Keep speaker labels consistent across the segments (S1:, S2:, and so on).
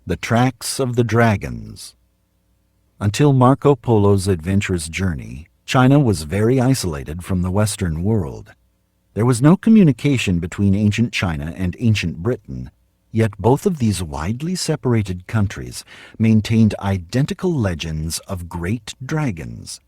S1: The Tracks of the Dragons. Until Marco Polo's adventurous journey, China was very isolated from the Western world. There was no communication between ancient China and ancient Britain, yet both of these widely separated countries maintained identical legends of great dragons.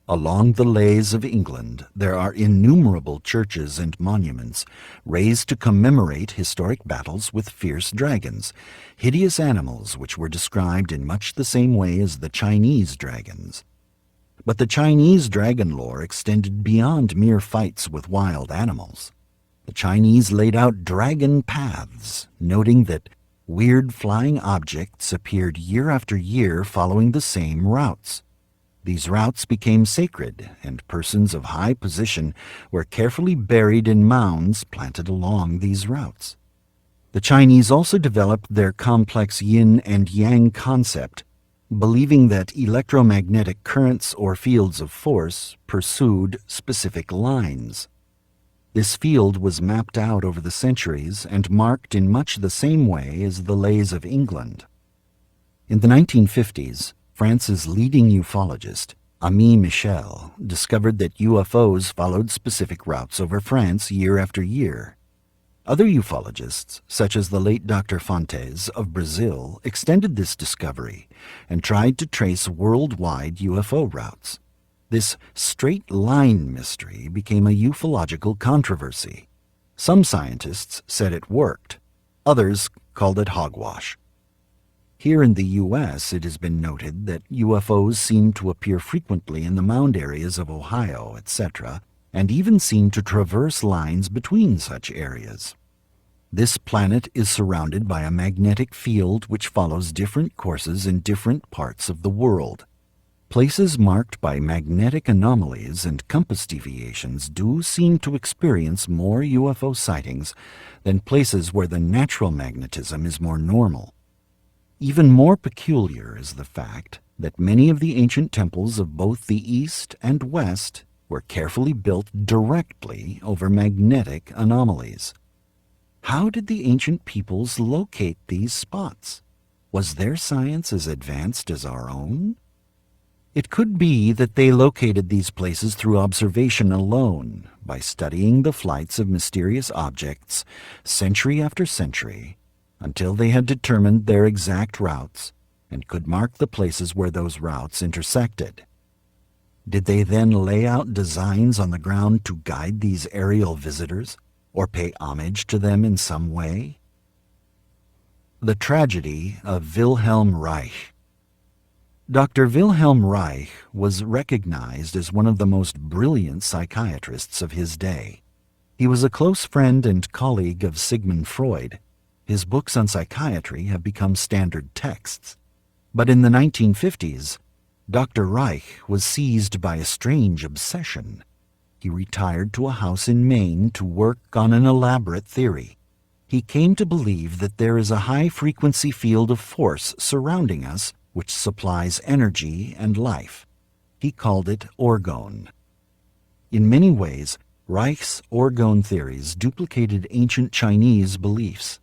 S1: Along the lays of England, there are innumerable churches and monuments raised to commemorate historic battles with fierce dragons, hideous animals which were described in much the same way as the Chinese dragons. But the Chinese dragon lore extended beyond mere fights with wild animals. The Chinese laid out dragon paths, noting that weird flying objects appeared year after year following the same routes. These routes became sacred, and persons of high position were carefully buried in mounds planted along these routes. The Chinese also developed their complex yin and yang concept, believing that electromagnetic currents or fields of force pursued specific lines. This field was mapped out over the centuries and marked in much the same way as the lays of England. In the 1950s, France's leading ufologist, Ami Michel, discovered that UFOs followed specific routes over France year after year. Other ufologists, such as the late Dr. Fontes of Brazil, extended this discovery and tried to trace worldwide UFO routes. This straight-line mystery became a ufological controversy. Some scientists said it worked. Others called it hogwash. Here in the U.S., it has been noted that UFOs seem to appear frequently in the mound areas of Ohio, etc., and even seem to traverse lines between such areas. This planet is surrounded by a magnetic field which follows different courses in different parts of the world. Places marked by magnetic anomalies and compass deviations do seem to experience more UFO sightings than places where the natural magnetism is more normal. Even more peculiar is the fact that many of the ancient temples of both the East and West were carefully built directly over magnetic anomalies. How did the ancient peoples locate these spots? Was their science as advanced as our own? It could be that they located these places through observation alone, by studying the flights of mysterious objects century after century, until they had determined their exact routes and could mark the places where those routes intersected. Did they then lay out designs on the ground to guide these aerial visitors, or pay homage to them in some way? The Tragedy of Wilhelm Reich. Dr. Wilhelm Reich was recognized as one of the most brilliant psychiatrists of his day. He was a close friend and colleague of Sigmund Freud. His books on psychiatry have become standard texts. But in the 1950s, Dr. Reich was seized by a strange obsession. He retired to a house in Maine to work on an elaborate theory. He came to believe that there is a high-frequency field of force surrounding us which supplies energy and life. He called it orgone. In many ways, Reich's orgone theories duplicated ancient Chinese beliefs.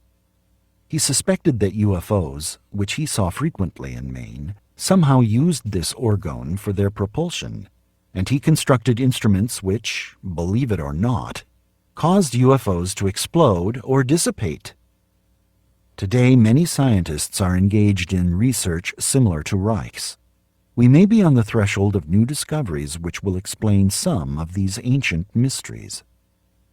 S1: He suspected that UFOs, which he saw frequently in Maine, somehow used this orgone for their propulsion, and he constructed instruments which, believe it or not, caused UFOs to explode or dissipate. Today, many scientists are engaged in research similar to Reich's. We may be on the threshold of new discoveries which will explain some of these ancient mysteries.